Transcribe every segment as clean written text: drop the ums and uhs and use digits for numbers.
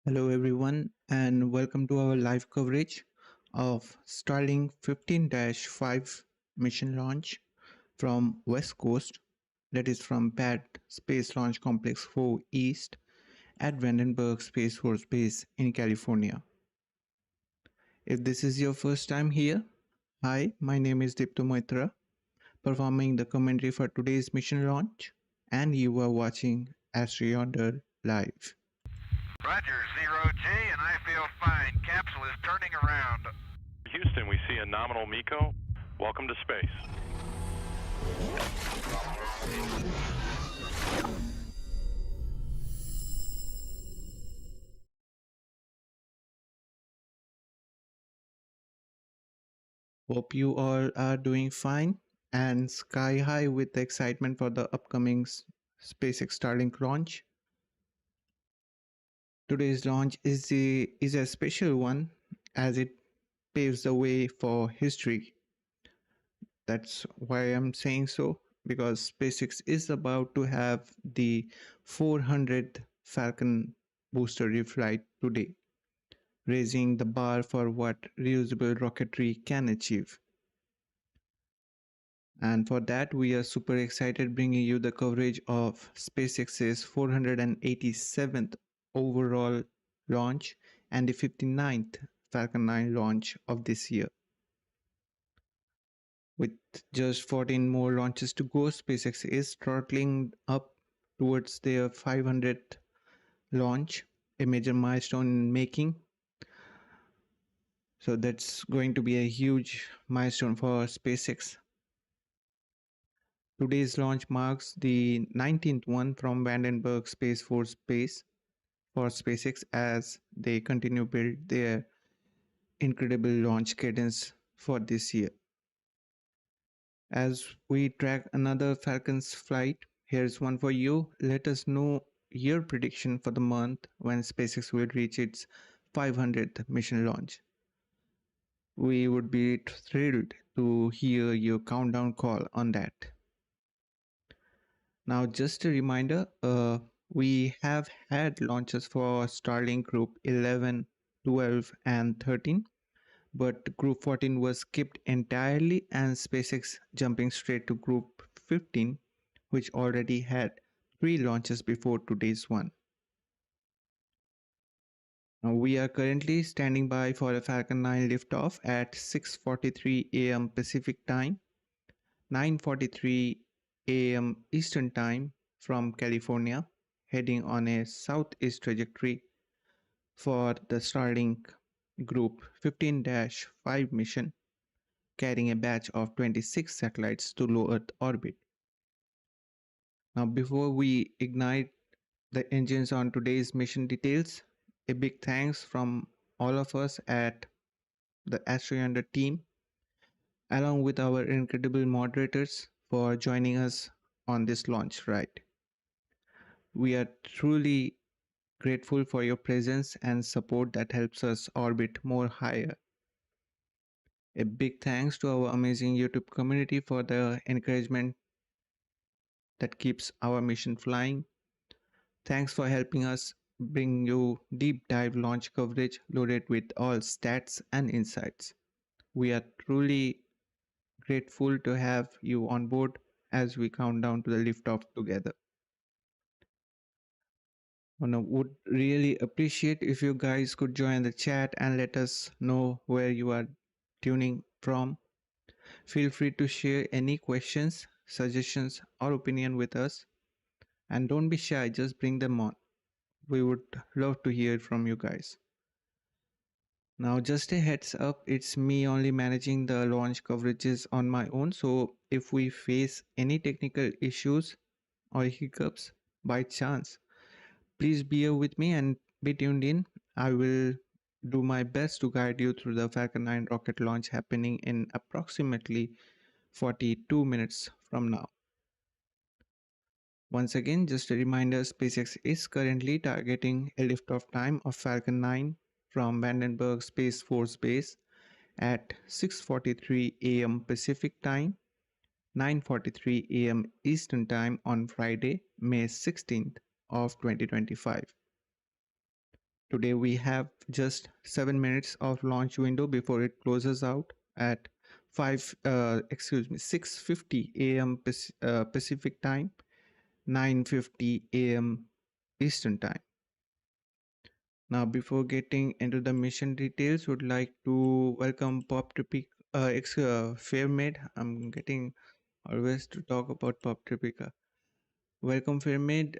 Hello everyone and welcome to our live coverage of Starlink 15-5 mission launch from West Coast, that is from Pad Space Launch Complex 4 East at Vandenberg Space Force Base in California. If this is your first time here, hi, my name is Dipta Maitra, performing the commentary for today's mission launch, and you are watching AstroYonder live. Roger, 0G, and I feel fine. Capsule is turning around. Houston, we see a nominal MECO. Welcome to space. Hope you all are doing fine and sky high with the excitement for the upcoming SpaceX Starlink launch. Today's launch is a special one as it paves the way for history. That's why I'm saying so, because SpaceX is about to have the 400th Falcon booster reflight today, raising the bar for what reusable rocketry can achieve. And for that, we are super excited bringing you the coverage of SpaceX's 487th overall launch and the 59th Falcon 9 launch of this year. With just 14 more launches to go, SpaceX is throttling up towards their 500th launch, a major milestone in making. So that's going to be a huge milestone for SpaceX. Today's launch marks the 19th one from Vandenberg Space Force Base for SpaceX as they continue build their incredible launch cadence for this year. As we track another Falcon's flight, here's one for you. Let us know your prediction for the month when SpaceX will reach its 500th mission launch. We would be thrilled to hear your countdown call on that. Now, just a reminder, we have had launches for Starlink Group 11, 12, and 13, but Group 14 was skipped entirely and SpaceX jumping straight to Group 15, which already had 3 launches before today's one. Now, we are currently standing by for a Falcon 9 liftoff at 6:43 a.m. Pacific Time, 9:43 a.m. Eastern Time from California, heading on a southeast trajectory for the Starlink Group 15-5 mission, carrying a batch of 26 satellites to low Earth orbit. Now, before we ignite the engines on today's mission details, a big thanks from all of us at the AstroYonder team, along with our incredible moderators, for joining us on this launch ride. We are truly grateful for your presence and support that helps us orbit more higher. A big thanks to our amazing YouTube community for the encouragement that keeps our mission flying. Thanks for helping us bring you deep dive launch coverage loaded with all stats and insights. We are truly grateful to have you on board as we count down to the liftoff together. Would really appreciate if you guys could join the chat and let us know where you are tuning from. Feel free to share any questions, suggestions, or opinion with us. And don't be shy, just bring them on. We would love to hear from you guys. Now, just a heads up, it's me only managing the launch coverages on my own. So if we face any technical issues or hiccups by chance, please bear with me and be tuned in. I will do my best to guide you through the Falcon 9 rocket launch happening in approximately 42 minutes from now. Once again, just a reminder, SpaceX is currently targeting a liftoff time of Falcon 9 from Vandenberg Space Force Base at 6:43 a.m. Pacific Time, 9:43 a.m. Eastern Time on Friday, May 16th of 2025. Today we have just 7 minutes of launch window before it closes out at 6:50 a.m. Pacific time, 9:50 a.m. Eastern time. Now, before getting into the mission details, would like to welcome Pop Tripic, Fairmaid. I'm getting always to talk about Pop Tripica. Welcome, Fairmaid.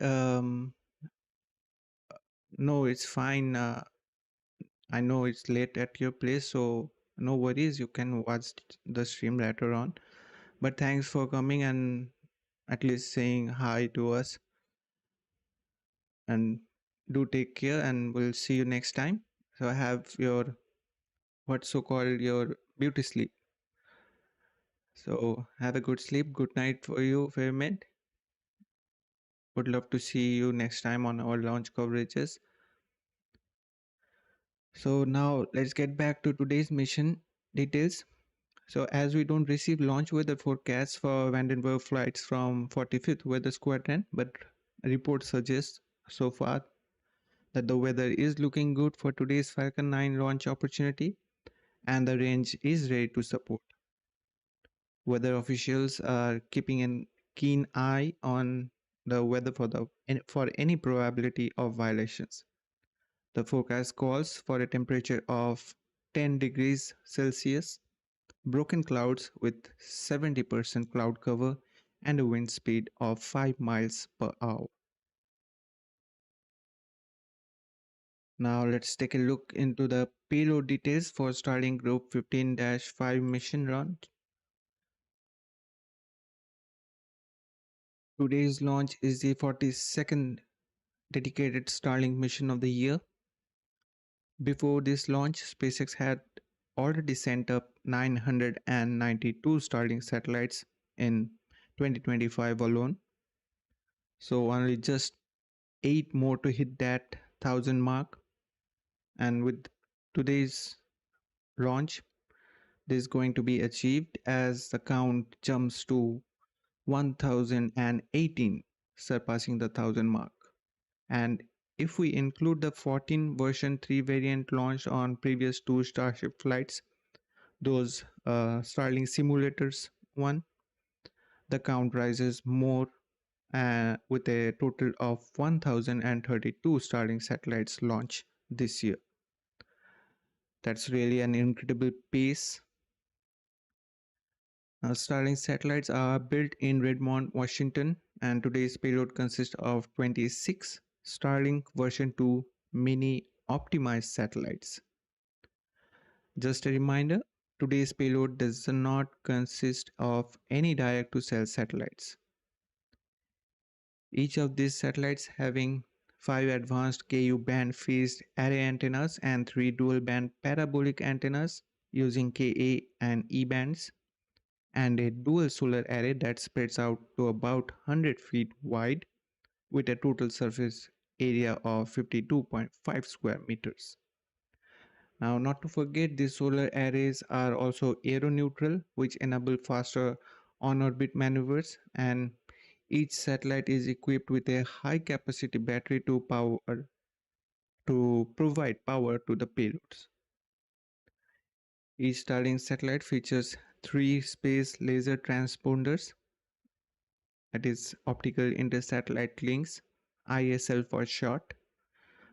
No, it's fine. I know it's late at your place, so no worries. You can watch the stream later on. But thanks for coming and at least saying hi to us. And do take care, and we'll see you next time. So I have your what's so called your beauty sleep. So have a good sleep. Good night for you, Fairmaid. Would love to see you next time on our launch coverages. So now let's get back to today's mission details. So as we don't receive launch weather forecasts for Vandenberg flights from 45th Weather Squadron, but reports suggest so far that the weather is looking good for today's Falcon 9 launch opportunity and the range is ready to support. Weather officials are keeping a keen eye on the weather for any probability of violations. The forecast calls for a temperature of 10 degrees Celsius, broken clouds with 70% cloud cover, and a wind speed of 5 miles per hour. Now let's take a look into the payload details for Starlink Group 15-5 mission run. Today's launch is the 42nd dedicated Starlink mission of the year. Before this launch, SpaceX had already sent up 992 Starlink satellites in 2025 alone. So only just 8 more to hit that 1000 mark. And with today's launch, this is going to be achieved as the count jumps to 1018, surpassing the 1000 mark. And if we include the 14 version 3 variant launched on previous two Starship flights, those Starlink simulators one, the count rises more with a total of 1032 Starlink satellites launched this year. That's really an incredible pace. Starlink satellites are built in Redmond, Washington, and today's payload consists of 26 Starlink version 2 mini optimized satellites. Just a reminder, today's payload does not consist of any direct-to-cell satellites. Each of these satellites having 5 advanced Ku-band phased array antennas and 3 dual-band parabolic antennas using Ka and E bands, and a dual solar array that spreads out to about 100 feet wide with a total surface area of 52.5 square meters. Now, not to forget, these solar arrays are also aeroneutral, which enable faster on-orbit maneuvers, and each satellite is equipped with a high-capacity battery to provide power to the payloads. Each Starlink satellite features 3 space laser transponders, that is optical inter-satellite links, ISL for short,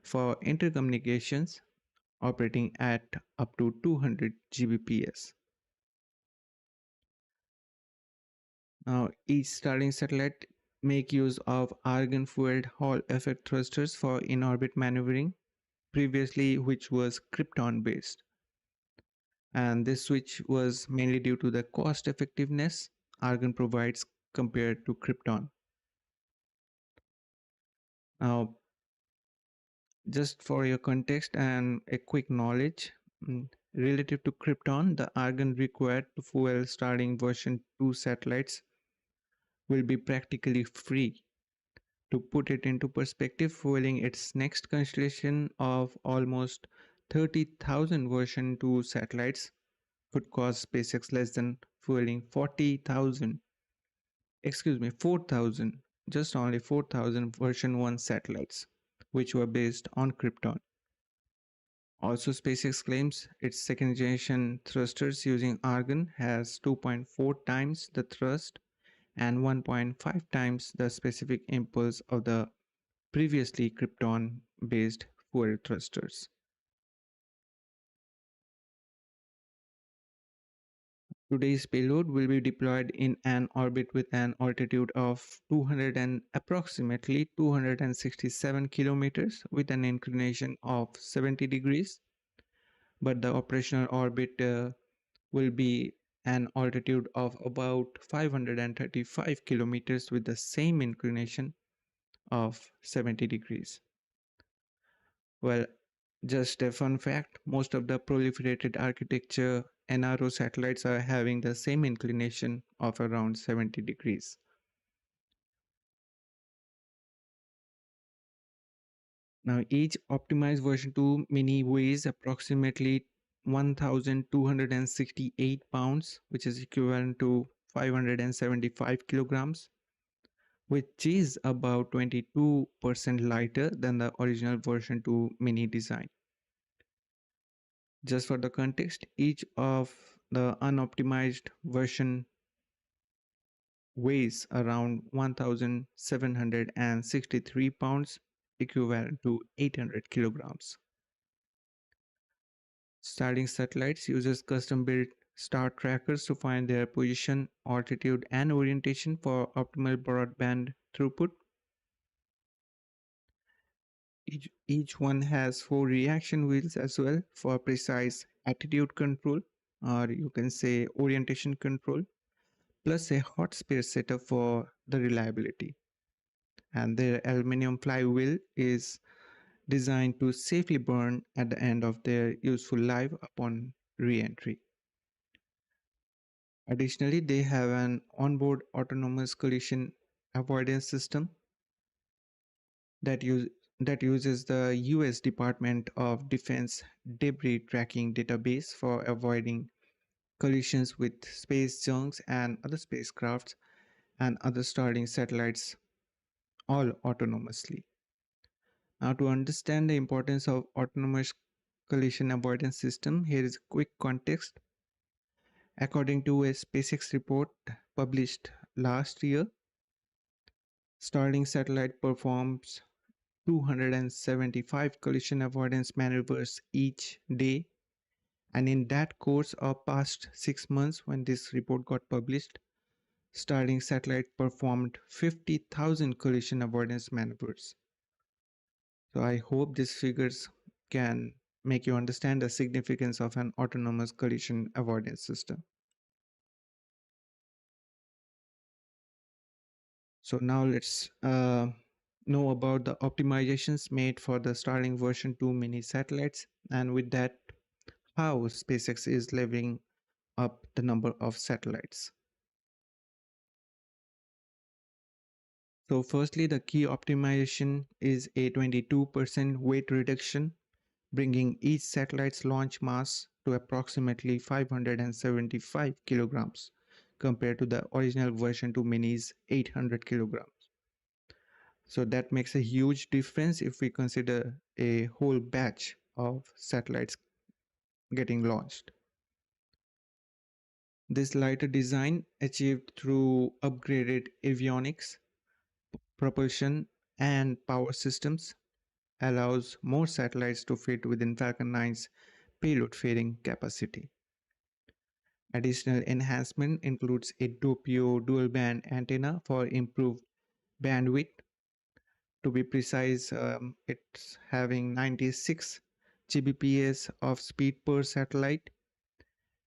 for intercommunications operating at up to 200 Gbps. Now, each Starlink satellite make use of argon-fueled Hall effect thrusters for in-orbit maneuvering, previously which was krypton-based. And this switch was mainly due to the cost effectiveness argon provides compared to krypton. Now, just for your context and a quick knowledge, relative to krypton, the argon required to fuel Starlink version 2 satellites will be practically free. To put it into perspective, fueling its next constellation of almost 30,000 version 2 satellites would cost SpaceX less than fueling 4,000, just only 4,000 version 1 satellites, which were based on krypton. Also, SpaceX claims its second generation thrusters using argon has 2.4 times the thrust and 1.5 times the specific impulse of the previously krypton based fuel thrusters. Today's payload will be deployed in an orbit with an altitude of 200 and approximately 267 kilometers with an inclination of 70 degrees, but the operational orbit will be an altitude of about 535 kilometers with the same inclination of 70 degrees. Well, just a fun fact, most of the proliferated architecture NRO satellites are having the same inclination of around 70 degrees. Now, each optimized version 2 mini weighs approximately 1,268 pounds, which is equivalent to 575 kilograms, which is about 22% lighter than the original version 2 mini design. Just for the context, each of the unoptimized version weighs around 1,763 pounds, equivalent to 800 kilograms. Starlink satellites uses custom-built star trackers to find their position, altitude, and orientation for optimal broadband throughput. Each one has 4 reaction wheels as well for precise attitude control, or you can say orientation control, plus a hot spare setup for the reliability. And their aluminum flywheel is designed to safely burn at the end of their useful life upon re-entry. Additionally, they have an onboard autonomous collision avoidance system that, that uses the US Department of Defense debris tracking database for avoiding collisions with space junks and other spacecrafts and other Starlink satellites, all autonomously. Now, to understand the importance of autonomous collision avoidance system, here is a quick context. According to a SpaceX report published last year, Starlink satellite performs 275 collision avoidance maneuvers each day, and in that course of past 6 months when this report got published, Starlink satellite performed 50,000 collision avoidance maneuvers. So I hope these figures can make you understand the significance of an autonomous collision avoidance system. So now let's know about the optimizations made for the Starlink version 2 mini satellites, and with that, how SpaceX is leveling up the number of satellites. So firstly, the key optimization is a 22% weight reduction, bringing each satellite's launch mass to approximately 575 kilograms compared to the original version 2 mini's 800 kilograms. So that makes a huge difference if we consider a whole batch of satellites getting launched. This lighter design, achieved through upgraded avionics, propulsion, and power systems, allows more satellites to fit within Falcon 9's payload fairing capacity. Additional enhancement includes a Doppio dual-band antenna for improved bandwidth. To be precise, it's having 96 Gbps of speed per satellite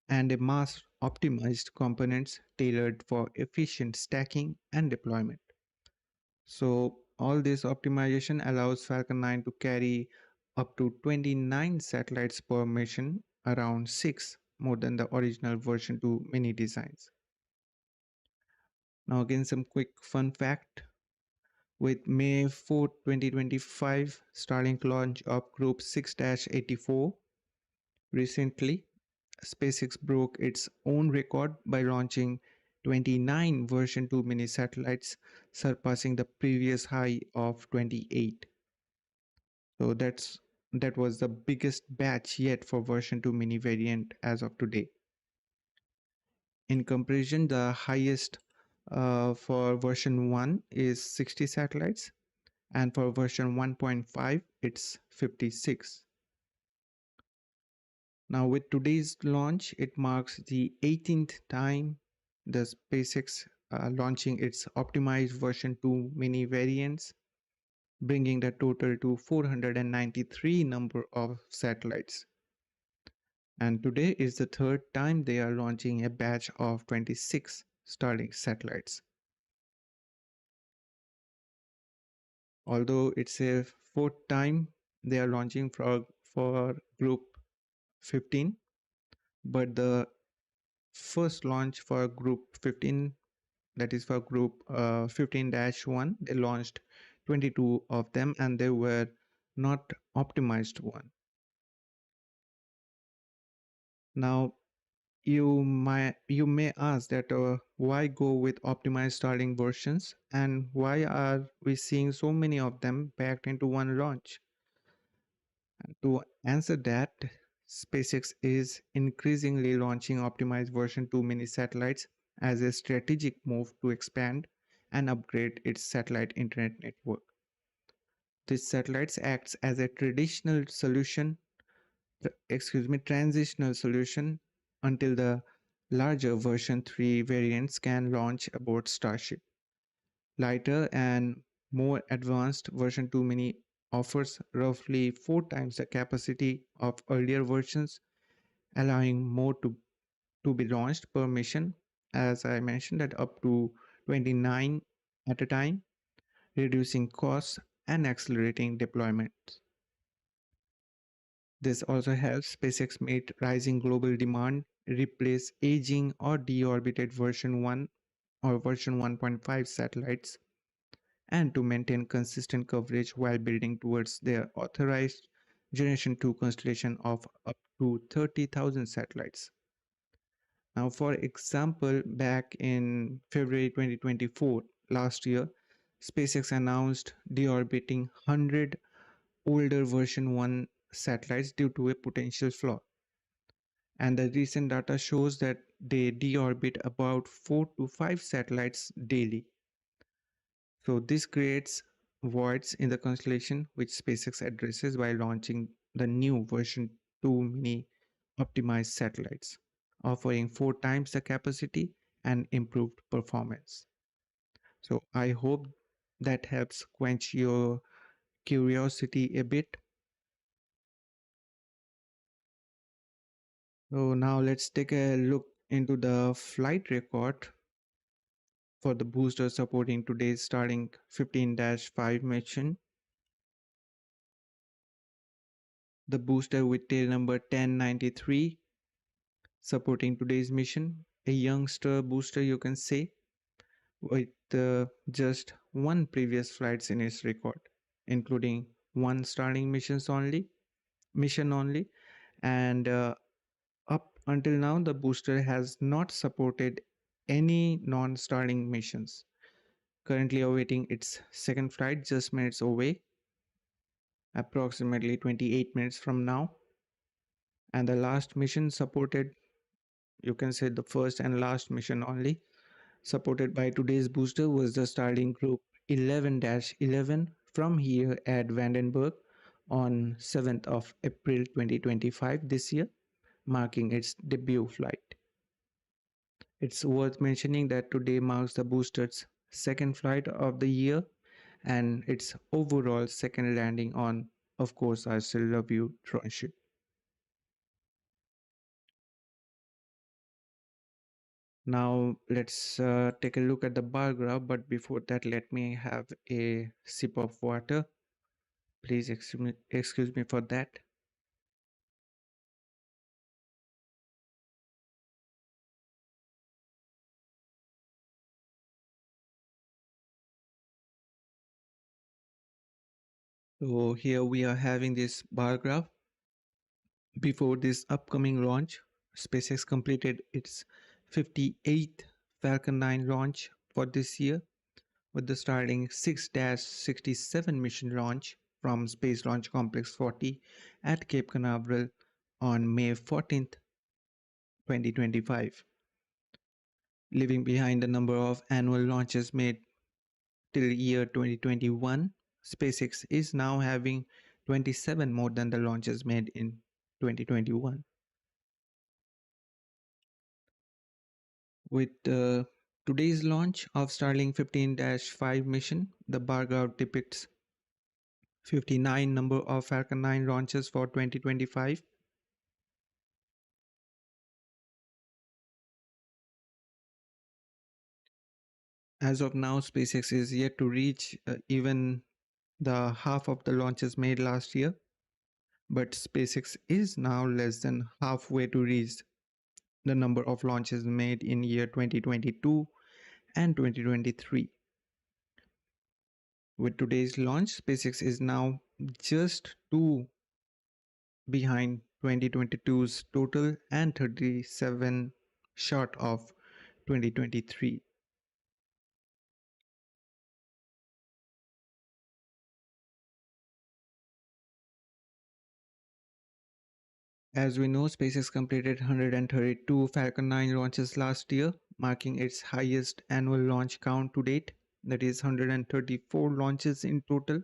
and a mass optimized components tailored for efficient stacking and deployment. So all this optimization allows Falcon 9 to carry up to 29 satellites per mission, around 6 more than the original version 2 mini designs. Now again some quick fun fact. With May 4, 2025 Starlink launch of Group 6-84, recently SpaceX broke its own record by launching 29 version 2 mini satellites, surpassing the previous high of 28. So that's that was the biggest batch yet for version 2 mini variant as of today. In comparison, the highest for version 1 is 60 satellites, and for version 1.5 it's 56. Now with today's launch, it marks the 18th time the SpaceX launching its optimized version 2 mini variants, bringing the total to 493 number of satellites. And today is the third time they are launching a batch of 26 Starlink satellites. Although it's a fourth time they are launching for Group 15, but the first launch for Group 15, that is for Group 15-1, they launched 22 of them and they were not optimized one. Now you may ask that why go with optimized Starlink versions and why are we seeing so many of them packed into one launch? And to answer that, SpaceX is increasingly launching optimized version 2 mini satellites as a strategic move to expand and upgrade its satellite internet network. These satellites acts as a transitional solution until the larger version 3 variants can launch aboard Starship. Lighter and more advanced version 2 mini offers roughly 4 times the capacity of earlier versions, allowing more to be launched per mission, as I mentioned, at up to 29 at a time, reducing costs and accelerating deployment. This also helps SpaceX meet rising global demand, replace aging or deorbited version 1 or version 1.5 satellites, and to maintain consistent coverage while building towards their authorized Generation 2 constellation of up to 30,000 satellites. Now, for example, back in February 2024, last year, SpaceX announced deorbiting 100 older version 1 satellites due to a potential flaw. And the recent data shows that they deorbit about 4 to 5 satellites daily. So this creates voids in the constellation, which SpaceX addresses by launching the new version 2 mini optimized satellites, offering 4 times the capacity and improved performance. So I hope that helps quench your curiosity a bit. So now let's take a look into the flight record for the booster supporting today's Starlink 15-5 mission. The booster with tail number 1093 supporting today's mission, a youngster booster you can say, with just one previous flights in its record, including one Starlink mission only, and up until now the booster has not supported any non-Starlink missions. Currently awaiting its second flight just minutes away, approximately 28 minutes from now, and the last mission supported, you can say the first and last mission only, supported by today's booster was the Starlink Group 11-11 from here at Vandenberg on 7th of April 2025 this year, marking its debut flight. It's worth mentioning that today marks the booster's second flight of the year and its overall second landing on, of course, I Still Love You droneship. Now let's take a look at the bar graph, but before that let me have a sip of water. Please excuse me for that. So here we are having this bar graph. Before this upcoming launch, SpaceX completed its 58th Falcon 9 launch for this year with the Starlink 6-67 mission launch. from Space Launch Complex 40 at Cape Canaveral on May 14th, 2025, leaving behind the number of annual launches made till year 2021. SpaceX is now having 27 more than the launches made in 2021. With today's launch of Starlink 15-5 mission, the bar graph depicts 59 number of Falcon 9 launches for 2025. As of now, SpaceX is yet to reach even the half of the launches made last year, but SpaceX is now less than halfway to reach the number of launches made in year 2022 and 2023. With today's launch, SpaceX is now just 2 behind 2022's total and 37 short of 2023. As we know, SpaceX completed 132 Falcon 9 launches last year, marking its highest annual launch count to date. That is 134 launches in total,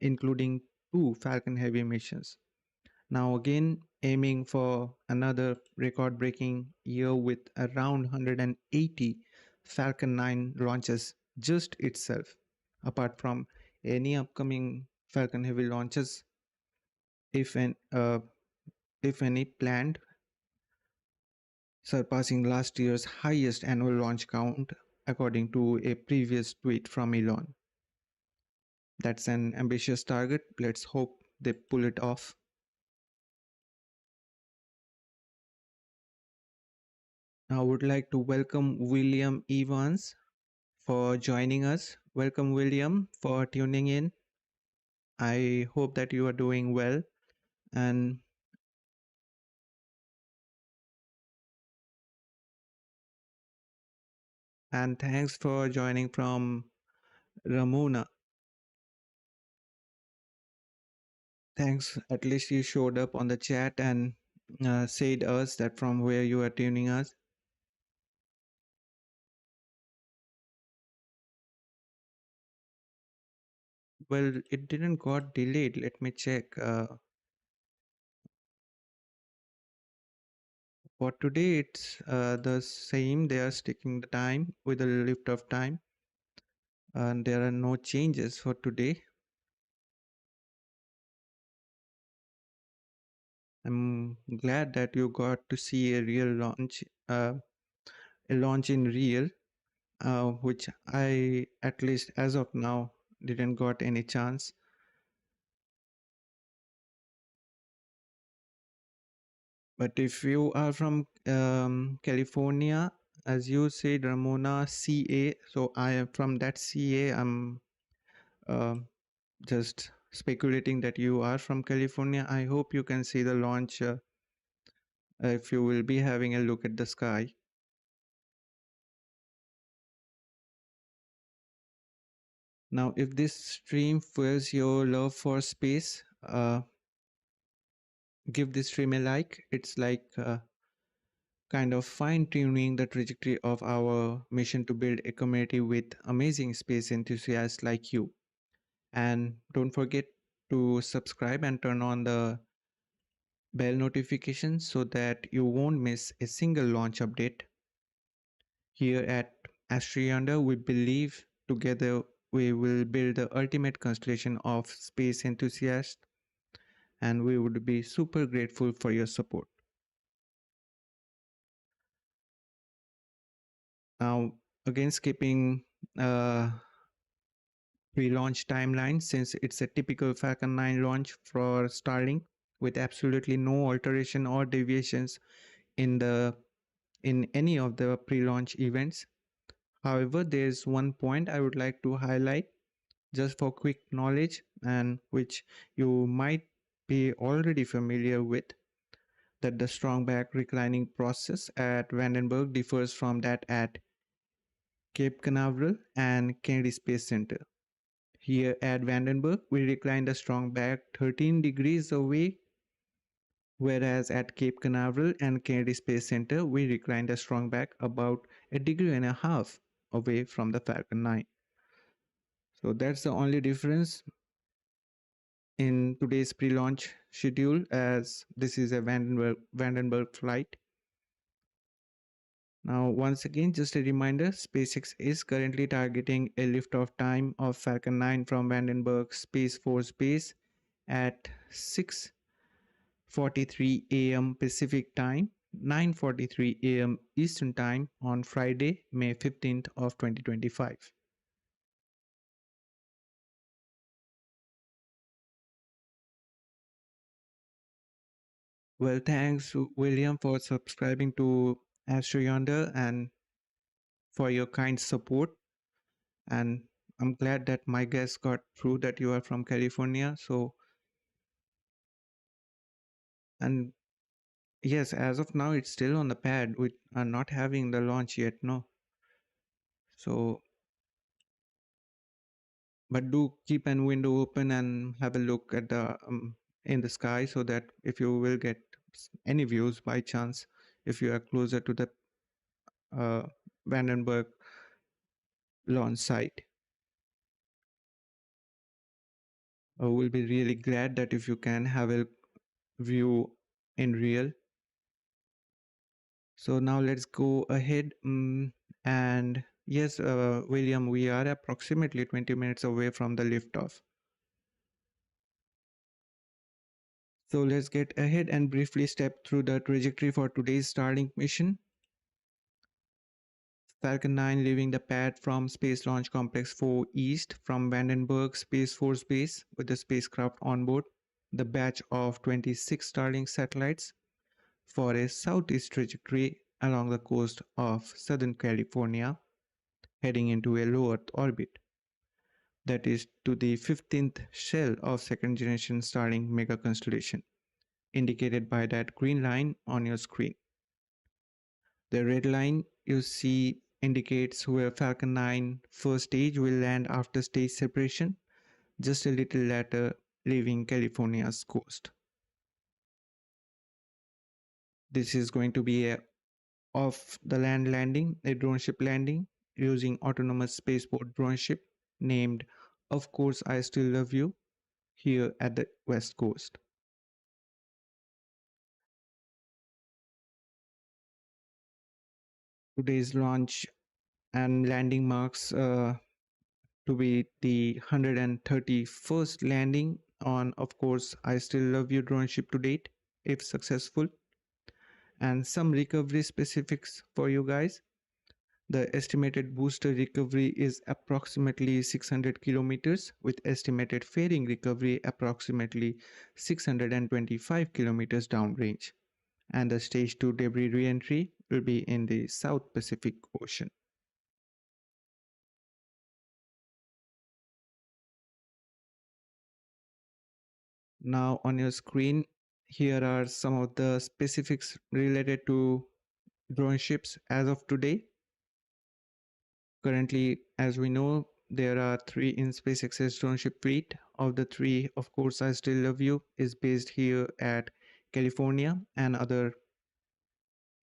including 2 Falcon Heavy missions. Now again, aiming for another record-breaking year with around 180 Falcon 9 launches just itself, apart from any upcoming Falcon Heavy launches, if any planned, surpassing last year's highest annual launch count, according to a previous tweet from Elon. That's an ambitious target. Let's hope they pull it off. I would like to welcome William Evans for joining us. Welcome, William, for tuning in. I hope that you are doing well. And thanks for joining from Ramona. Thanks, at least you showed up on the chat and said us that from where you are tuning us. Well, it didn't got delayed. Let me check. For today, it's the same. They are sticking the time with the liftoff time, and there are no changes for today. I'm glad that you got to see a real launch, a launch in real, which I, at least as of now, didn't got any chance. But if you are from California, as you said, Ramona, CA, so I am from that CA. I'm just speculating that you are from California. I hope you can see the launch if you will be having a look at the sky. Now, if this stream fuels your love for space, give this stream a like. It's like kind of fine-tuning the trajectory of our mission to build a community with amazing space enthusiasts like you. And don't forget to subscribe and turn on the bell notifications so that you won't miss a single launch update. Here at AstroYonder, we believe together we will build the ultimate constellation of space enthusiasts, and we would be super grateful for your support. Now, again, skipping pre-launch timeline, since it's a typical Falcon 9 launch for Starlink with absolutely no alteration or deviations in any of the pre-launch events. However, there's one point I would like to highlight just for quick knowledge, and which you might be already familiar with, that the strong back reclining process at Vandenberg differs from that at Cape Canaveral and Kennedy Space Center. Here at Vandenberg, we reclined a strong back 13 degrees away, whereas at Cape Canaveral and Kennedy Space Center, we reclined a strong back about a degree and a half away from the Falcon 9. So that's the only difference in today's pre-launch schedule, as this is a Vandenberg flight. Now, once again, just a reminder, SpaceX is currently targeting a liftoff time of Falcon 9 from Vandenberg Space Force Base at 6:43 a.m. Pacific Time, 9:43 a.m. Eastern Time on Friday, May 15th of 2025. Well, thanks, William, for subscribing to AstroYonder and for your kind support. And I'm glad that my guess got through that you are from California. So, and yes, as of now, it's still on the pad. We are not having the launch yet, no. So, but do keep an window open and have a look at the in the sky, so that if you will get any views by chance, if you are closer to the uh, Vandenberg launch site, we'll be really glad that if you can have a view in real. So now let's go ahead and yes, William, we are approximately 20 minutes away from the liftoff. So let's get ahead and briefly step through the trajectory for today's Starlink mission. Falcon 9 leaving the pad from Space Launch Complex 4 East from Vandenberg Space Force Base with the spacecraft on board, the batch of 26 Starlink satellites for a southeast trajectory along the coast of Southern California, heading into a low Earth orbit. That is to the 15th shell of second generation Starlink mega constellation, indicated by that green line on your screen. The red line you see indicates where Falcon 9 first stage will land after stage separation, just a little later, leaving California's coast. This is going to be a off the land landing, a drone ship landing using autonomous spaceport drone ship named Of Course I Still Love You here at the west coast. Today's launch and landing marks to be the 131st landing on Of Course I Still Love You drone ship to date, if successful. And some recovery specifics for you guys. The estimated booster recovery is approximately 600 kilometers, with estimated fairing recovery approximately 625 kilometers downrange. And the stage 2 debris re-entry will be in the South Pacific Ocean. Now on your screen, here are some of the specifics related to drone ships as of today. Currently, as we know, there are 3 in SpaceX's drone ship fleet. Of the 3, Of Course I Still Love You is based here at California, and other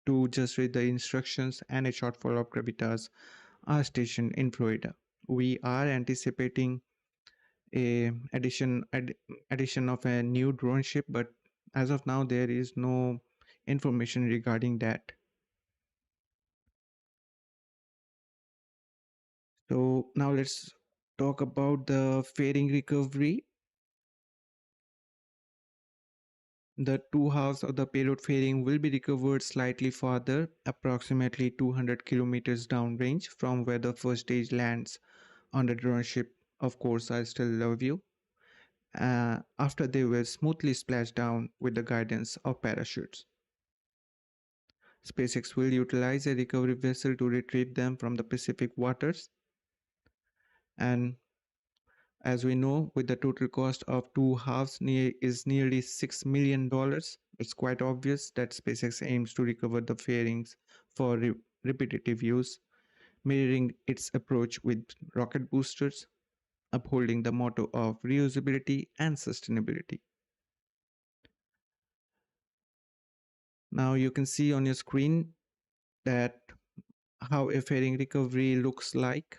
2 Just Read the Instructions and a short follow-up Gravitas are stationed in Florida. We are anticipating a addition of a new drone ship, but as of now there is no information regarding that. So now let's talk about the fairing recovery. The 2 halves of the payload fairing will be recovered slightly farther, approximately 200 kilometers downrange from where the first stage lands on the drone ship Of Course I Still Love You, after they will smoothly splash down with the guidance of parachutes. SpaceX will utilize a recovery vessel to retrieve them from the Pacific waters. And as we know, with the total cost of 2 halves is nearly $6 million, it's quite obvious that SpaceX aims to recover the fairings for repetitive use, mirroring its approach with rocket boosters. upholding the motto of reusability and sustainability. Now you can see on your screen that how a fairing recovery looks like.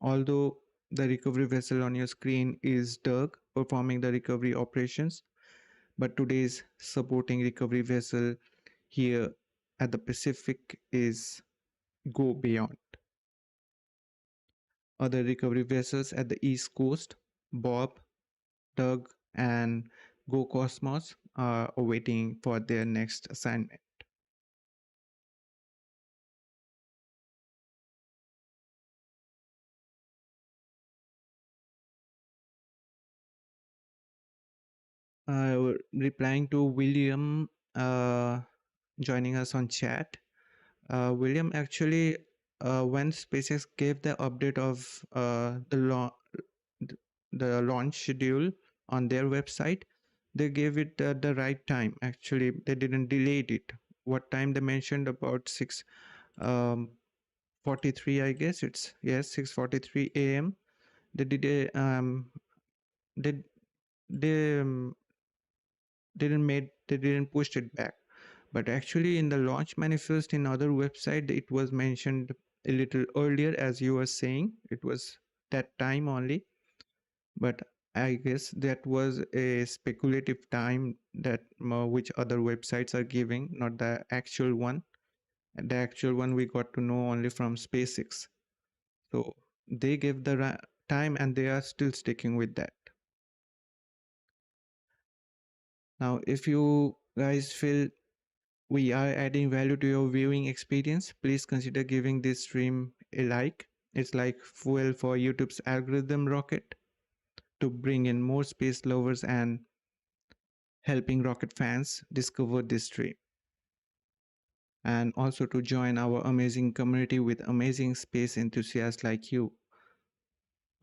Although the recovery vessel on your screen is Dirk performing the recovery operations, but today's supporting recovery vessel here at the Pacific is Go Beyond. Other recovery vessels at the East Coast, Bob, Doug, and Go Cosmos, are awaiting for their next assignment. Replying to William joining us on chat, William, actually, when SpaceX gave the update of the launch schedule on their website, they gave it the right time. Actually, they didn't delay it. What time they mentioned about 6:43, I guess it's yes 6:43 a.m. They did a they they they didn't push it back. But actually, in the launch manifest in other website, it was mentioned a little earlier, as you were saying. It was that time only. But I guess that was a speculative time that which other websites are giving, not the actual one. And the actual one we got to know only from SpaceX. So they gave the time, and they are still sticking with that. Now, if you guys feel we are adding value to your viewing experience, please consider giving this stream a like. It's like fuel for YouTube's algorithm rocket to bring in more space lovers and helping rocket fans discover this stream. And also to join our amazing community with amazing space enthusiasts like you.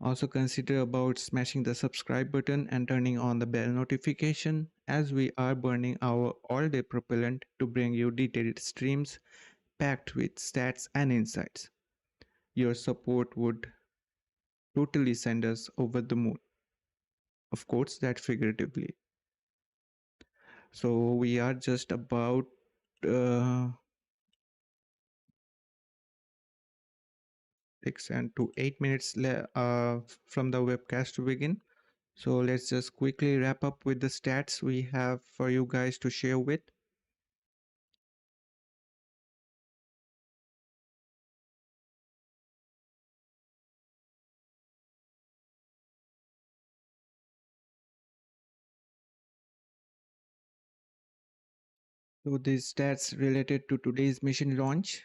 Also consider about smashing the subscribe button and turning on the bell notification, as we are burning our all-day propellant to bring you detailed streams packed with stats and insights. Your support would totally send us over the moon. Of course, that figuratively. So we are just about 6 and to 8 minutes from the webcast to begin. So let's just quickly wrap up with the stats we have for you guys to share with. So these stats related to today's mission launch.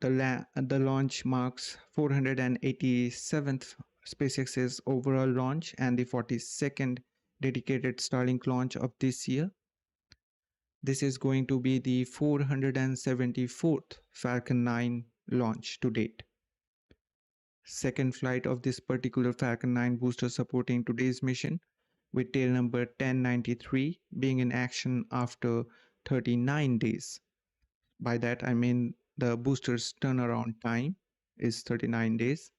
The launch marks 487th SpaceX's overall launch and the 42nd dedicated Starlink launch of this year. This is going to be the 474th Falcon 9 launch to date. Second flight of this particular Falcon 9 booster supporting today's mission, with tail number 1093 being in action after 39 days. By that I mean the booster's turnaround time is 39 days.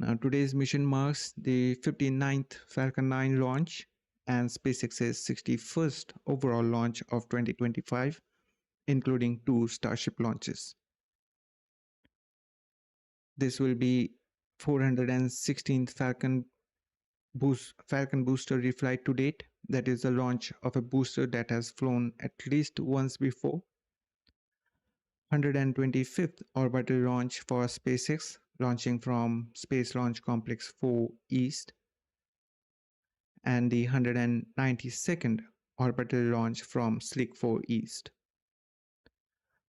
Now today's mission marks the 59th Falcon 9 launch and SpaceX's 61st overall launch of 2025, including 2 Starship launches. This will be 416th Falcon booster reflight to date. That is the launch of a booster that has flown at least once before. 125th orbital launch for SpaceX, launching from Space Launch Complex 4 East, and the 192nd orbital launch from Slick 4 East.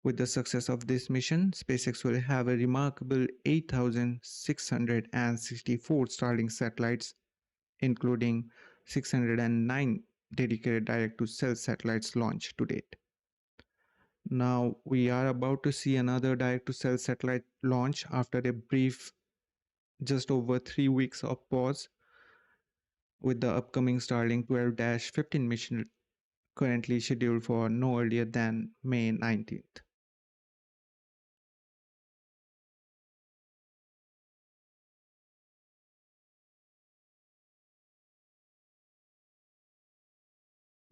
With the success of this mission, SpaceX will have a remarkable 8,664 Starlink satellites, including 609 dedicated direct-to-cell satellites launched to date. Now we are about to see another direct-to-cell satellite launch after a brief just over 3 weeks of pause, with the upcoming Starlink 12-15 mission currently scheduled for no earlier than May 19th.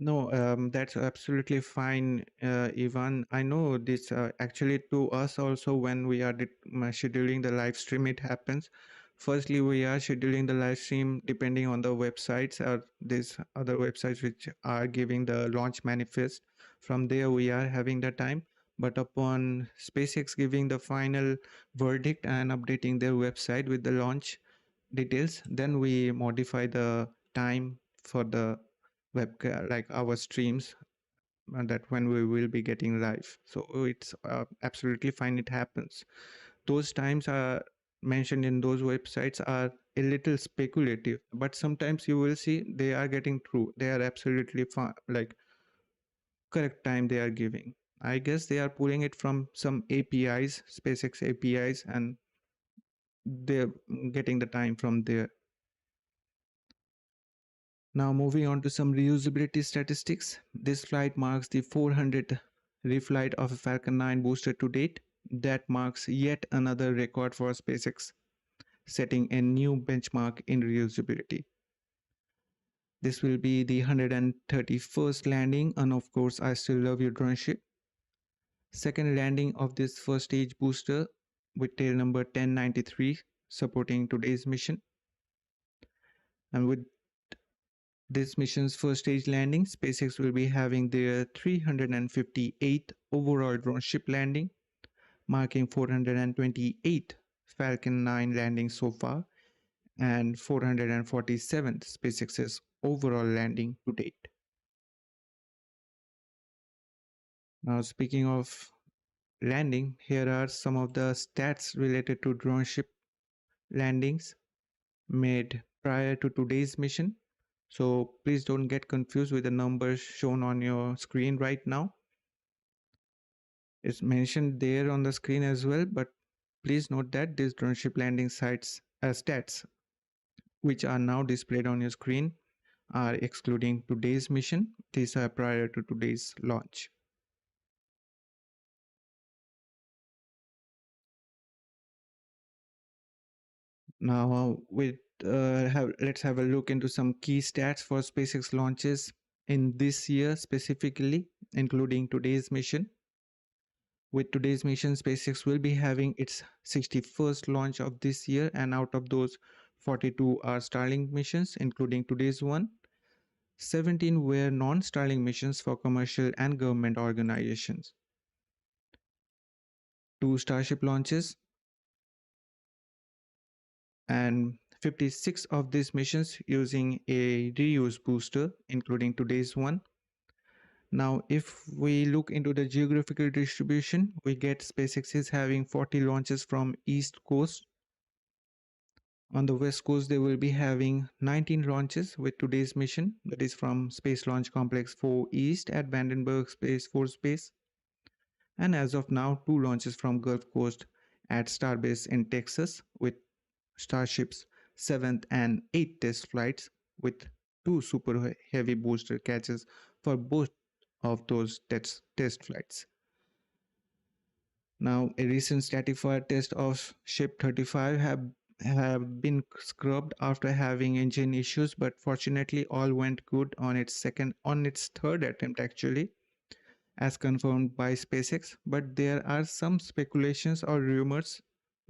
No, that's absolutely fine, Ivan. I know this actually to us also when we are scheduling the live stream, it happens. Firstly, we are scheduling the live stream depending on the websites or these other websites which are giving the launch manifest. From there, we are having the time. But upon SpaceX giving the final verdict and updating their website with the launch details, then we modify the time for the webcam, like our streams, that when we will be getting live. So it's absolutely fine. It happens. Those times are mentioned in those websites are a little speculative, but sometimes you will see they are getting true. They are absolutely fine, like correct time they are giving. I guess they are pulling it from some APIs, SpaceX APIs, and they're getting the time from there. Now moving on to some reusability statistics. This flight marks the 400th reflight of a Falcon 9 booster to date. That marks yet another record for SpaceX, setting a new benchmark in reusability. This will be the 131st landing, and of course, I Still Love You droneship. Second landing of this first stage booster with tail number 1093 supporting today's mission. And with this mission's first stage landing, SpaceX will be having their 358th overall droneship landing, marking 428 Falcon 9 landings so far and 447th SpaceX's overall landing to date. Now, speaking of landing, here are some of the stats related to droneship landings made prior to today's mission. So please don't get confused with the numbers shown on your screen right now. It's mentioned there on the screen as well, but please note that these droneship landing sites stats, which are now displayed on your screen, are excluding today's mission. These are prior to today's launch. Now, let's have a look into some key stats for SpaceX launches in this year specifically, including today's mission. With today's mission, SpaceX will be having its 61st launch of this year, and out of those, 42 are Starlink missions, including today's one. 17 were non-Starlink missions for commercial and government organizations. 2 Starship launches, and 56 of these missions using a reuse booster, including today's one. Now, if we look into the geographical distribution, we get SpaceX is having 40 launches from East Coast. On the West Coast, they will be having 19 launches with today's mission, that is from Space Launch Complex 4 East at Vandenberg Space Force Base. And as of now, 2 launches from Gulf Coast at Starbase in Texas with Starship's 7th and 8th test flights with 2 super heavy booster catches for both of those test flights. Now, a recent stratified test of Ship 35 have been scrubbed after having engine issues, but fortunately all went good on its third attempt actually, as confirmed by SpaceX. But there are some speculations or rumors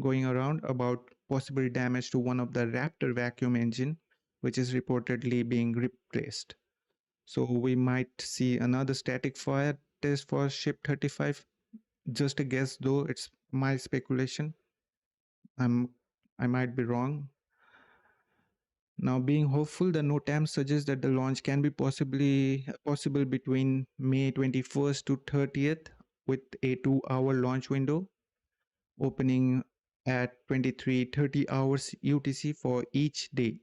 going around about possible damage to one of the Raptor vacuum engine, which is reportedly being replaced. So we might see another static fire test for Ship 35. Just a guess though, it's my speculation. I might be wrong. Now, being hopeful, the NOTAM suggests that the launch can be possible between May 21st to 30th with a 2-hour launch window opening at 23:30 hours UTC for each day,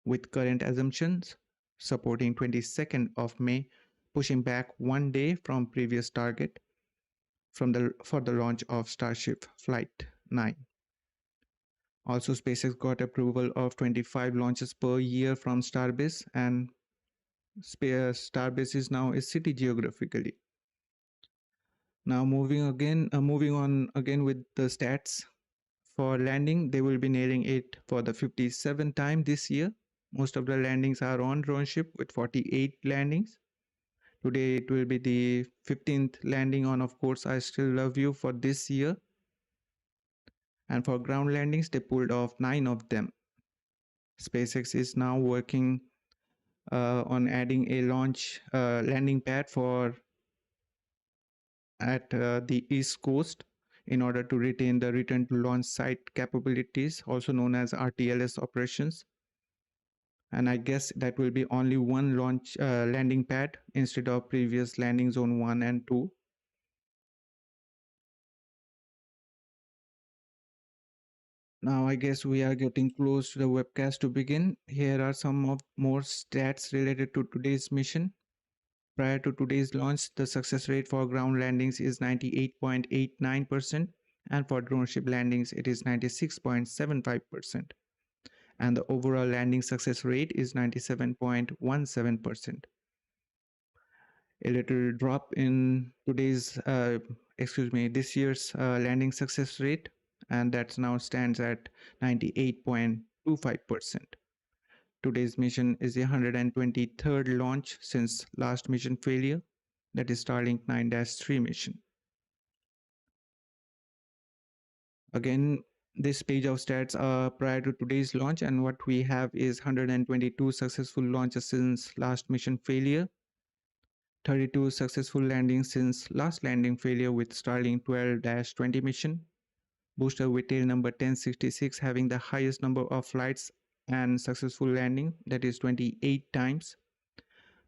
with current assumptions supporting 22nd of May, pushing back 1 day from previous target for the launch of Starship Flight 9. Also, SpaceX got approval of 25 launches per year from Starbase, and Starbase is now a city geographically. Now, moving on again with the stats for landing, they will be nearing it for the 57th time this year. Most of the landings are on droneship with 48 landings. Today it will be the 15th landing on, of course, I Still Love You for this year. And for ground landings, they pulled off 9 of them. SpaceX is now working on adding a launch landing pad for at the East Coast in order to retain the return to launch site capabilities, also known as RTLS operations. And I guess that will be only one launch landing pad instead of previous landing zone 1 and 2. Now I guess we are getting close to the webcast to begin. Here are some of more stats related to today's mission. Prior to today's launch, the success rate for ground landings is 98.89%, and for droneship landings it is 96.75%. And the overall landing success rate is 97.17%. A little drop in this year's landing success rate, and that now stands at 98.25%. Today's mission is the 123rd launch since last mission failure, that is Starlink 9-3 mission. Again, this page of stats are prior to today's launch, and what we have is 122 successful launches since last mission failure, 32 successful landings since last landing failure with Starlink 12-20 mission, booster with tail number 1066 having the highest number of flights and successful landing, that is 28 times,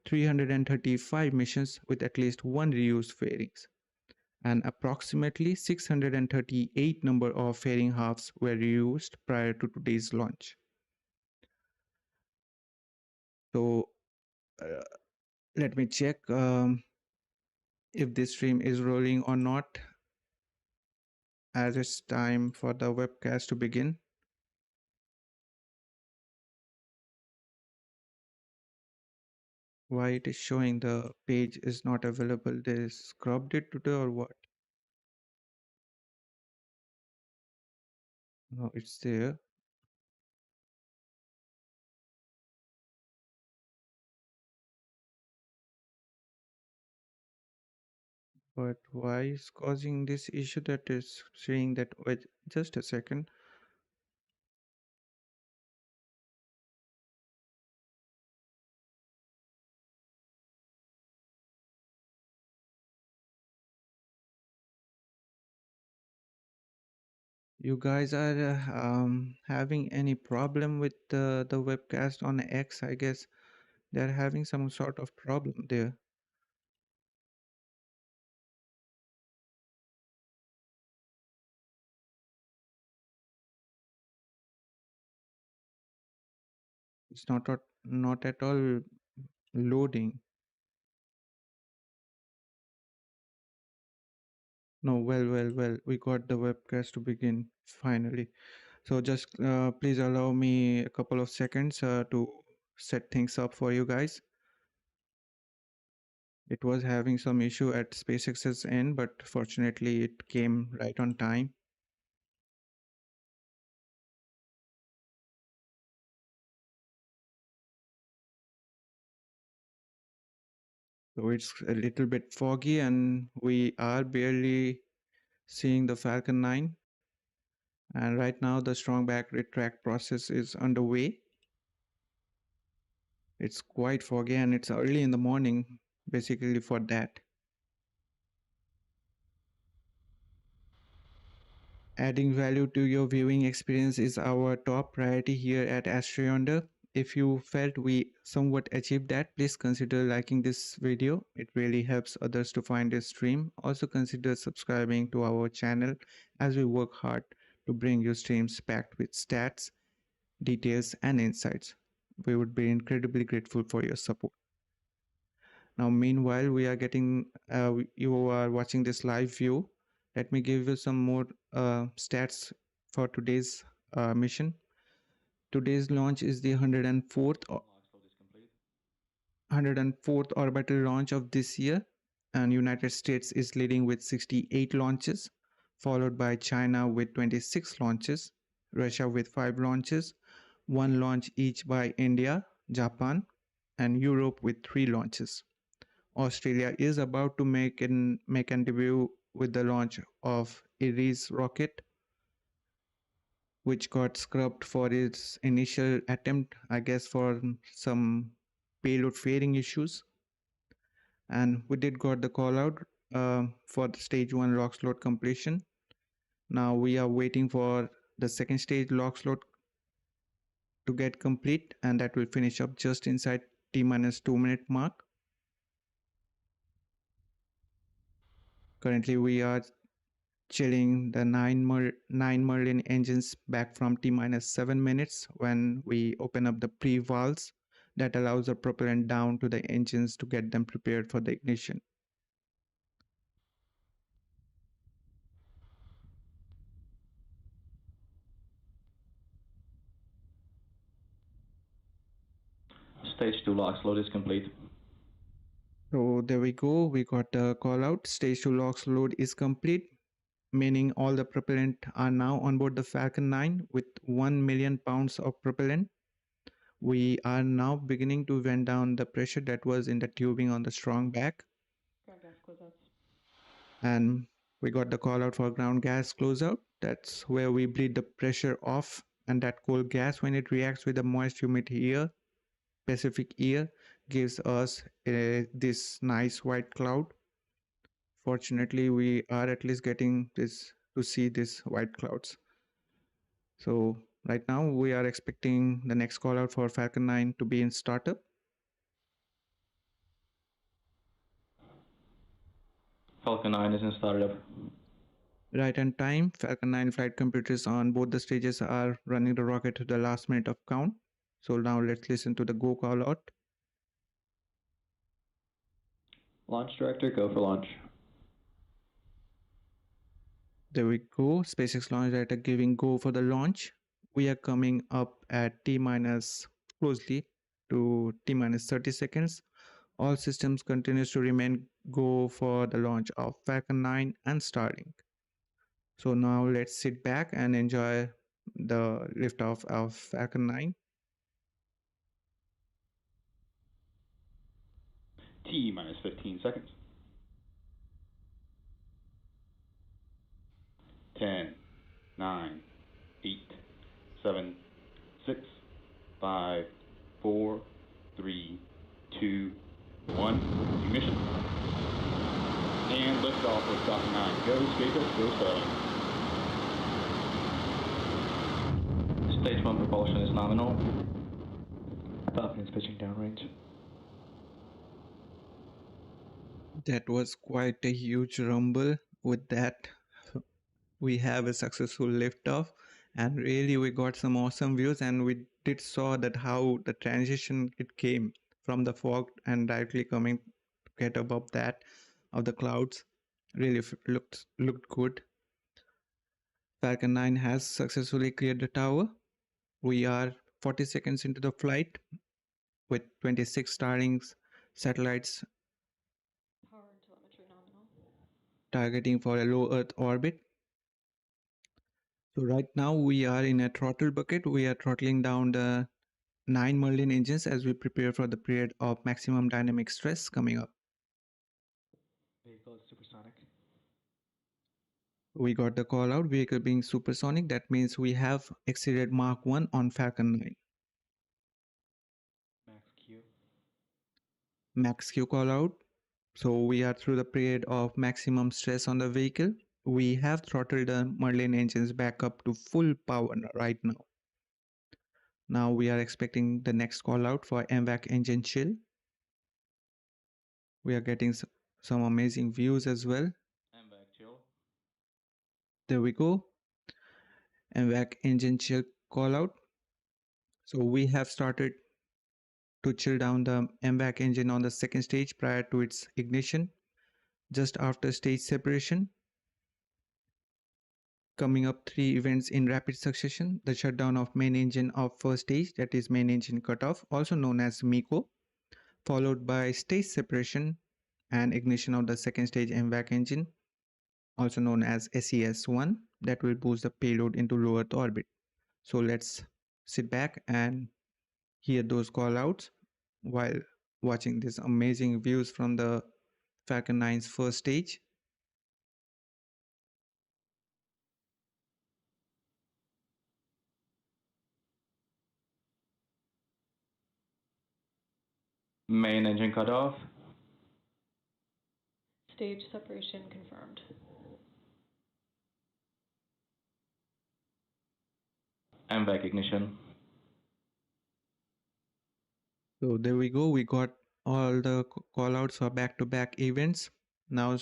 335 missions with at least one reused fairings, and approximately 638 number of fairing halves were reused prior to today's launch. So let me check if this stream is rolling or not, as it's time for the webcast to begin. Why it is showing the page is not available? They scrubbed it today or what? No, it's there. But why is causing this issue that is saying that? Wait, just a second. You guys are having any problem with the webcast on X? I guess they're having some sort of problem there. It's not at all loading. No, well, we got the webcast to begin finally. So just please allow me a couple of seconds to set things up for you guys. It was having some issue at SpaceX's end, but fortunately it came right on time. So it's a little bit foggy and we are barely seeing the Falcon 9. And right now the strong back retract process is underway. It's quite foggy and it's early in the morning, basically for that. Adding value to your viewing experience is our top priority here at AstroYonder. If you felt we somewhat achieved that, please consider liking this video. It really helps others to find this stream. Also consider subscribing to our channel as we work hard to bring you streams packed with stats, details, and insights. We would be incredibly grateful for your support. Now, meanwhile, we are getting, you are watching this live view. Let me give you some more stats for today's mission. Today's launch is the 104th orbital launch of this year, and United States is leading with 68 launches, followed by China with 26 launches, Russia with 5 launches, 1 launch each by India, Japan, and Europe with 3 launches. Australia is about to make an debut with the launch of Ares rocket, which got scrubbed for its initial attempt, I guess, for some payload fairing issues. And we did got the call out for the stage 1 lock slot completion. Now we are waiting for the second stage lock slot to get complete, and that will finish up just inside T-minus 2 minute mark. Currently we are chilling the nine Merlin engines back from T-minus 7 minutes when we open up the pre-valves that allows the propellant down to the engines to get them prepared for the ignition. Stage 2 lock load is complete. So there we go, we got a call out. Stage 2 LOX load is complete, meaning all the propellant are now on board the Falcon 9 with 1 million pounds of propellant. We are now beginning to vent down the pressure that was in the tubing on the strong back. And we got the call out for ground gas closeout. That's where we bleed the pressure off, and that cold gas, when it reacts with the moist humid air, Pacific air, gives us this nice white cloud. Fortunately, we are at least getting this to see these white clouds. So right now we are expecting the next call out for Falcon 9 to be in startup. Falcon 9 is in startup. Right on time, Falcon 9 flight computers on both the stages are running the rocket to the last minute of count. So now let's listen to the go call out. Launch director, go for launch. There we go, SpaceX launch director giving go for the launch. We are coming up at T-minus closely to T-minus 30 seconds. All systems continues to remain go for the launch of Falcon 9 and Starlink. So now let's sit back and enjoy the liftoff of Falcon 9. T minus 15 seconds. 10, 9, 8, 7, 6, 5, 4, 3, 2, 1. Ignition. And liftoff with Falcon 9. Go SpaceX, go Starlink. Stage 1 propulsion is nominal. Falcon is pitching downrange. That was quite a huge rumble. With that, we have a successful liftoff, and really we got some awesome views, and we did saw that how the transition it came from the fog and directly coming to get above that of the clouds. Really looked good. Falcon 9 has successfully cleared the tower. We are 40 seconds into the flight with 26 Starlink satellites Power and telemetry nominal. targeting for a low Earth orbit. So right now we are in a throttle bucket. We are throttling down the 9 Merlin engines as we prepare for the period of maximum dynamic stress coming up. Vehicle is supersonic. We got the call out, vehicle being supersonic. That means we have exceeded Mach 1 on Falcon 9. Max Q. Max Q call out. So we are through the period of maximum stress on the vehicle. We have throttled the Merlin engines back up to full power right now. Now we are expecting the next call out for MVAC engine chill. We are getting some amazing views as well. MVAC chill. There we go. MVAC engine chill call out. So we have started to chill down the MVAC engine on the second stage prior to its ignition. Just after stage separation, coming up 3 events in rapid succession: the shutdown of main engine of first stage, that is main engine cutoff, also known as MECO, followed by stage separation and ignition of the second stage MVAC engine, also known as SES-1, that will boost the payload into low Earth orbit. So let's sit back and hear those call outs while watching these amazing views from the Falcon 9's first stage. Main engine cut off. Stage separation confirmed. MVAC ignition. So there we go. We got all the callouts for back-to-back events. Now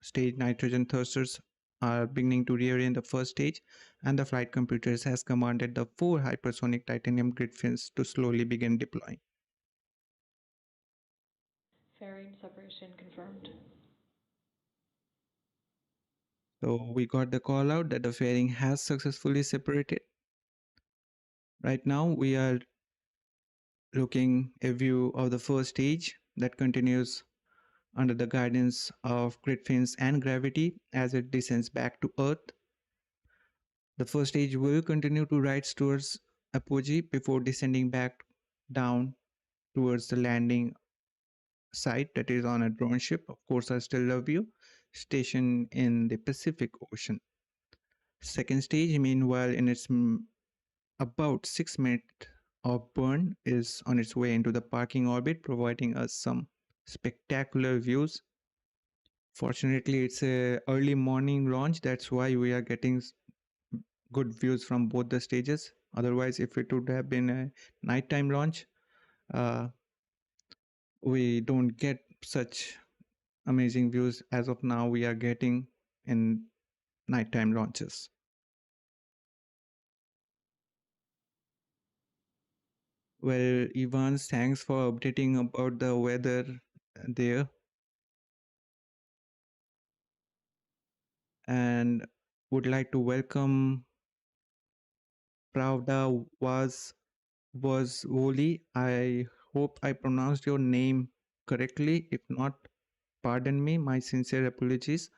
stage nitrogen thrusters are beginning to rear in the first stage, and the flight computers has commanded the 4 hypersonic titanium grid fins to slowly begin deploying. Fairing separation confirmed. So we got the call out that the fairing has successfully separated. Right now we are looking a view of the first stage that continues under the guidance of grid fins and gravity as it descends back to Earth. The first stage will continue to rise towards apogee before descending back down towards the landing site that is on a drone ship. Of course, I still love you, stationed in the Pacific Ocean. Second stage, meanwhile, in its about 6 minutes of burn, is on its way into the parking orbit, providing us some spectacular views. Fortunately, it's a early morning launch. That's why we are getting good views from both the stages. Otherwise, if it would have been a nighttime launch, uh, we don't get such amazing views as of now we are getting in nighttime launches. Well, Evans, thanks for updating about the weather there. And would like to welcome Pravda was Woli. I hope I pronounced your name correctly. If not, pardon me, my sincere apologies.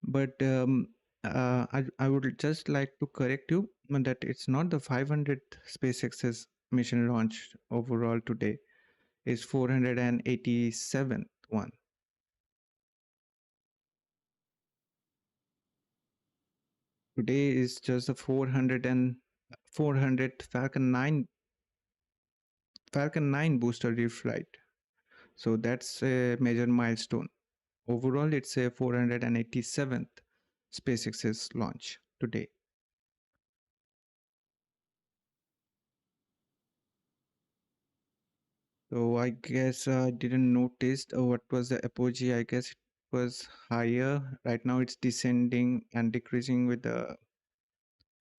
But I would just like to correct you that it's not the 500th SpaceX's mission launch overall today. It's 487th one. Today is just the 400th Falcon 9 booster reflight. So that's a major milestone. Overall, it's a 487th SpaceX's launch today. So I guess I didn't notice what was the apogee. I guess it was higher. Right now it's descending and decreasing with the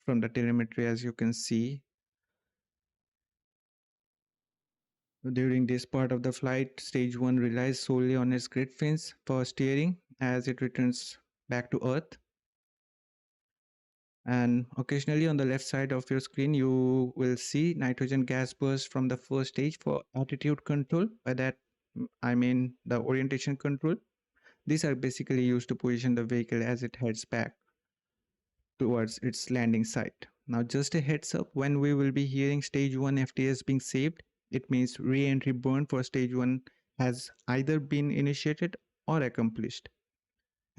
from the telemetry as you can see. During this part of the flight, stage 1 relies solely on its grid fins for steering as it returns back to Earth. And occasionally on the left side of your screen, you will see nitrogen gas burst from the first stage for attitude control. By that, I mean the orientation control. These are basically used to position the vehicle as it heads back towards its landing site. Now, just a heads up, when we will be hearing stage 1 FTS being saved, it means re-entry burn for stage 1 has either been initiated or accomplished.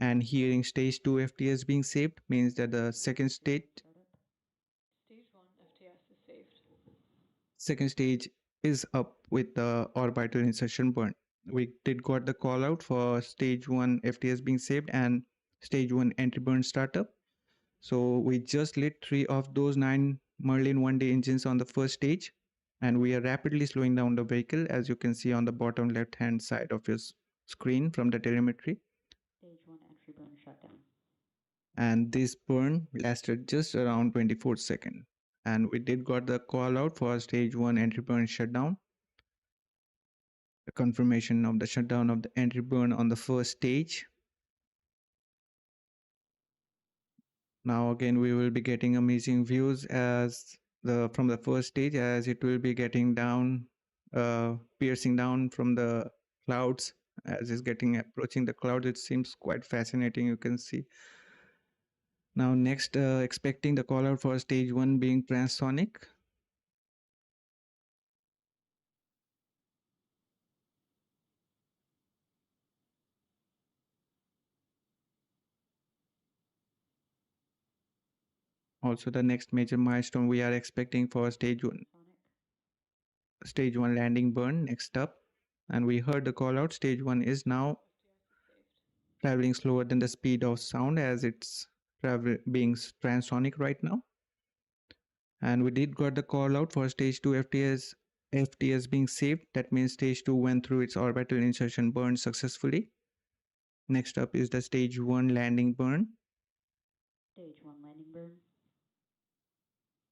And hearing stage 2 FTS being saved means that the second stage Stage 1 FTS is saved. second stage is up with the orbital insertion burn. We did got the call out for stage 1 FTS being saved and stage 1 entry burn startup. So we just lit 3 of those 9 Merlin 1D engines on the first stage, and we are rapidly slowing down the vehicle as you can see on the bottom left hand side of your screen from the telemetry. Stage 1 entry burn shutdown. And this burn lasted just around 24 seconds. And we did got the call out for stage 1 entry burn shutdown. The confirmation of the shutdown of the entry burn on the first stage. Now again we will be getting amazing views as from the first stage as it will be getting down, piercing down from the clouds as it's getting approaching the clouds. It seems quite fascinating, you can see. Now next, expecting the call out for stage 1 being transonic. Also, the next major milestone we are expecting for stage one landing burn next up. And we heard the call out. Stage 1 is now traveling slower than the speed of sound, as it's being transonic right now. And we did got the call out for stage 2 FTS being saved. That means stage 2 went through its orbital insertion burn successfully. Next up is the stage 1 landing burn. Stage 1 landing burn.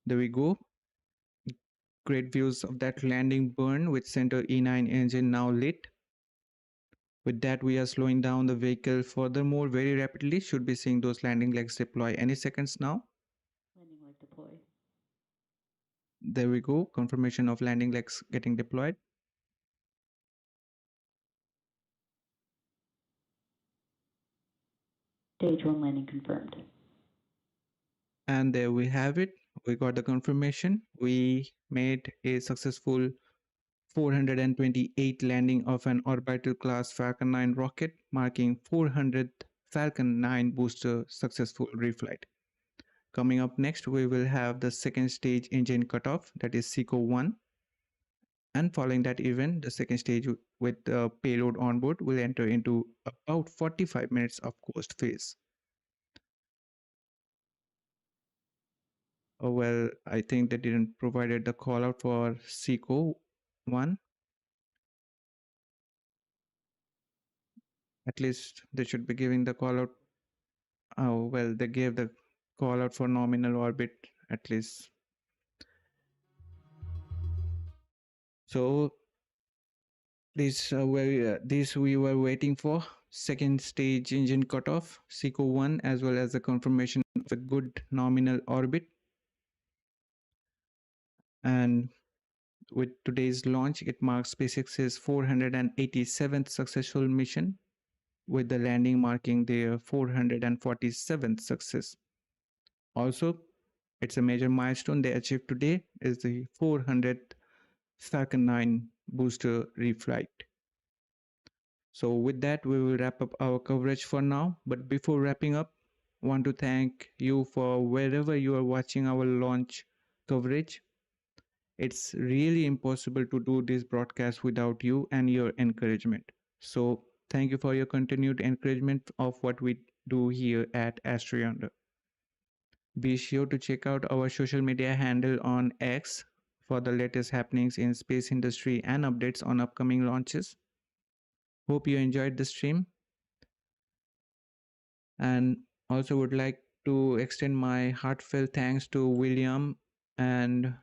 There we go. Great views of that landing burn with center E9 engine now lit. With that, we are slowing down the vehicle furthermore very rapidly. Should be seeing those landing legs deploy any seconds now. Landing leg deploy. There we go. Confirmation of landing legs getting deployed. Stage 1 landing confirmed. And there we have it. We got the confirmation. We made a successful 428 landing of an orbital class Falcon 9 rocket, marking 400th Falcon 9 booster successful reflight. Coming up next, we will have the second stage engine cutoff, that is SECO 1. And following that event, the second stage with the payload on board will enter into about 45 minutes of coast phase. Oh, well, I think they didn't provided the call out for SECO 1. At least they should be giving the call out. Oh, well, they gave the call out for nominal orbit at least. So this we were waiting for. Second stage engine cutoff, SECO 1, as well as the confirmation of a good nominal orbit. And with today's launch, it marks SpaceX's 487th successful mission, with the landing marking their 447th success. Also, it's a major milestone they achieved today is the 400th Falcon 9 booster reflight. So with that, we will wrap up our coverage for now. But before wrapping up, I want to thank you for wherever you are watching our launch coverage. It's really impossible to do this broadcast without you and your encouragement. So thank you for your continued encouragement of what we do here at AstroYonder. Be sure to check out our social media handle on X for the latest happenings in space industry and updates on upcoming launches. Hope you enjoyed the stream, and also would like to extend my heartfelt thanks to William and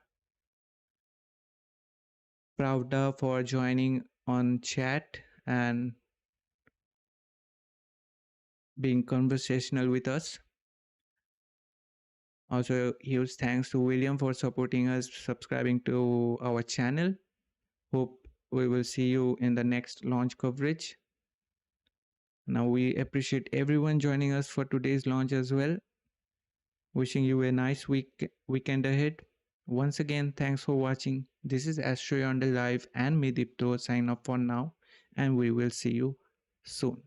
Pravda for joining on chat and being conversational with us. Also, huge thanks to William for supporting us, subscribing to our channel. Hope we will see you in the next launch coverage. Now, we appreciate everyone joining us for today's launch as well. Wishing you a nice weekend ahead. Once again, thanks for watching. This is AstroYonder Live and me, Dipta, sign off for now, and we will see you soon.